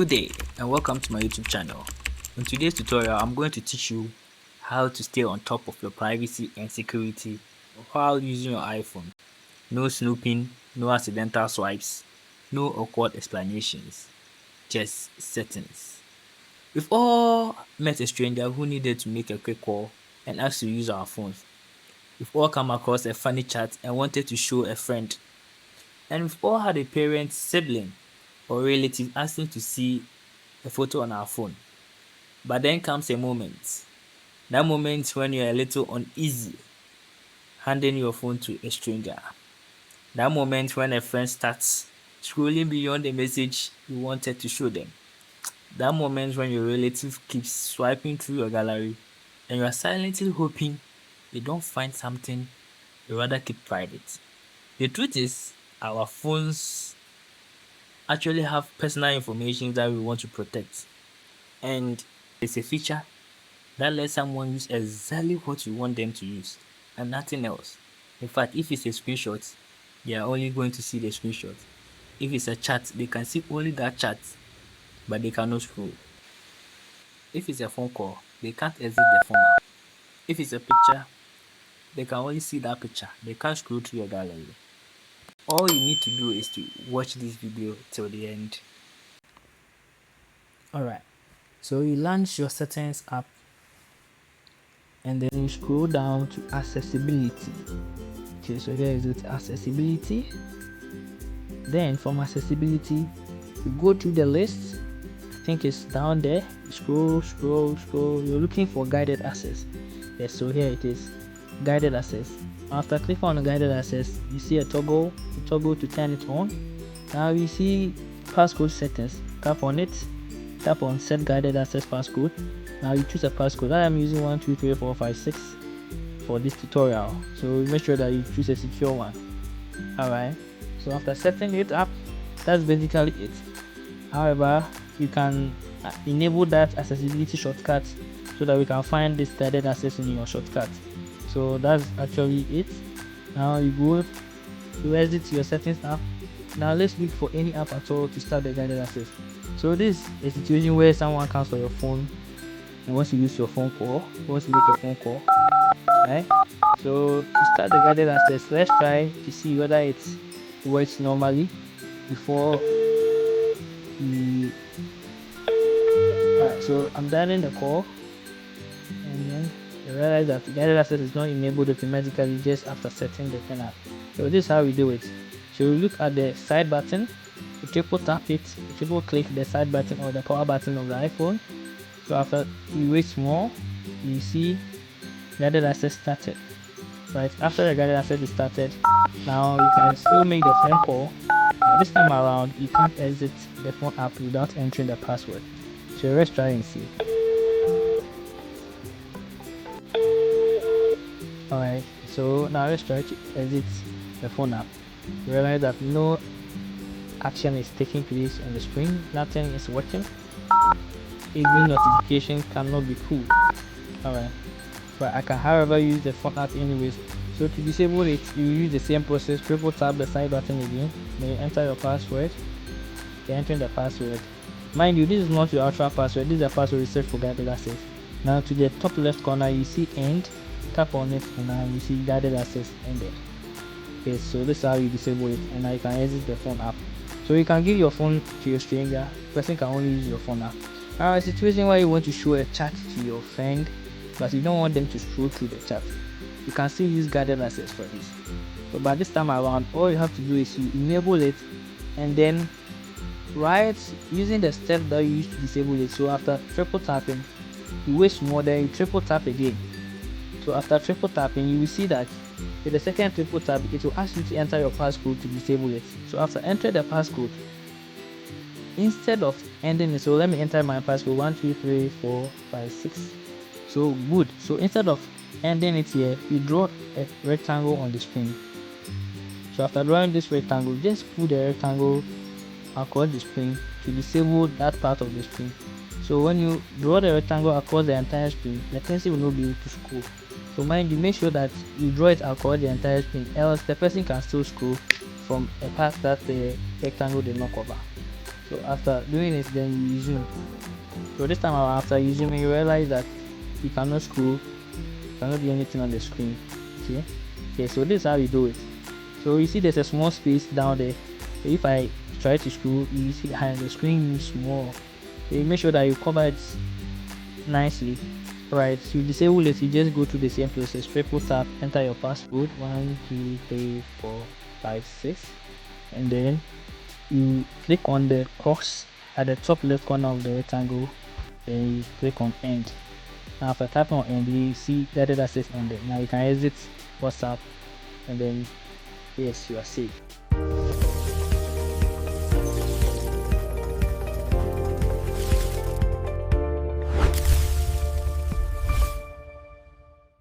Good day and welcome to my YouTube channel. In today's tutorial, I'm going to teach you how to stay on top of your privacy and security while using your iPhone. No snooping, no accidental swipes, no awkward explanations, just settings. We've all met a stranger who needed to make a quick call and asked to use our phones. We've all come across a funny chat and wanted to show a friend. And we've all had a parent, sibling, or relative asking to see a photo on our phone. But then comes a moment. That moment when you're a little uneasy handing your phone to a stranger. That moment when a friend starts scrolling beyond the message you wanted to show them. That moment when your relative keeps swiping through your gallery and you are silently hoping they don't find something you rather keep private. The truth is, our phones actually have personal information that we want to protect. And it's a feature that lets someone use exactly what you want them to use and nothing else. In fact, if it's a screenshot, they are only going to see the screenshot. If it's a chat, they can see only that chat, but they cannot scroll. If it's a phone call, they can't exit the phone app. If it's a picture, they can only see that picture. They can't scroll through your gallery. All you need to do is to watch this video till the end. Alright, so you launch your settings app and then you scroll down to accessibility. Okay, so here is it, accessibility. Then from accessibility, you go through the list. I think it's down there. Scroll. You're looking for guided access. Yes, so here it is, guided access. After clicking on the guided access, you see a toggle to turn it on. Now you see passcode settings. Tap on it. Tap on set guided access passcode. Now you choose a passcode. I am using 123456 for this tutorial, so make sure that you choose a secure one. Alright, so after setting it up, that's basically it. However, you can enable that accessibility shortcut so that we can find this guided access in your shortcut. So that's actually it. Now you go to exit your settings app. Now let's look for any app at all to start the guided access. So this is a situation where someone comes to your phone and wants to use your phone call, wants to make a phone call, right? So to start the guided access, let's try to see whether it works normally before we. Alright, so I'm dialing the call, and then you realize that the guided access is not enabled automatically just after setting the thing up. So this is how we do it. So you look at the side button, you triple tap it, you triple click the side button or the power button of the iPhone. So after you wait more, you see guided access started. Right after the guided access is started, now you can still make the phone call. This time around, you can't exit the phone app without entering the password. So let's try and see. Alright, so now let's try to exit the phone app. You realize that no action is taking place on the screen, nothing is working. Even notification cannot be pulled. Alright, but I can however use the phone app anyways. So to disable it, you use the same process. Triple tap the side button again, then you enter your password. You're entering the password. Mind you, this is not your actual password, this is a password reset for guided access. Now to the top left corner you see end, tap on it and now you see guided access ended. Okay, so this is how you disable it, and now you can exit the phone app. So you can give your phone to your stranger, the person can only use your phone app. Now a situation where you want to show a chat to your friend but you don't want them to scroll through the chat, you can still use guided access for this. But by this time around, all you have to do is you enable it and then right using the step that you used to disable it. So after triple tapping, you wait more, then you triple tap again. So after triple tapping, you will see that with the second triple tap, it will ask you to enter your passcode to disable it. So after entering the passcode, instead of ending it, so let me enter my passcode 123456. So good. So instead of ending it here, you draw a rectangle on the screen. So after drawing this rectangle, just put the rectangle across the screen to disable that part of the screen. So when you draw the rectangle across the entire screen, the person will not be able to scroll. So mind you, make sure that you draw it across the entire screen, else the person can still scroll from a part that the rectangle did not cover. So after doing it, then you resume. So this time around, after resuming, you realize that you cannot scroll, you cannot do anything on the screen. Okay, so this is how you do it. So you see there's a small space down there. So if I try to scroll, you see the screen is small. So you make sure that you cover it nicely. Right, so you disable it, you just go to the same process, triple tap, enter your password 1 2 3 4 5 6, and then you click on the cross at the top left corner of the rectangle, then you click on end. Now after tapping on end, you see that data says ended. Now you can exit WhatsApp, and then yes, you are safe.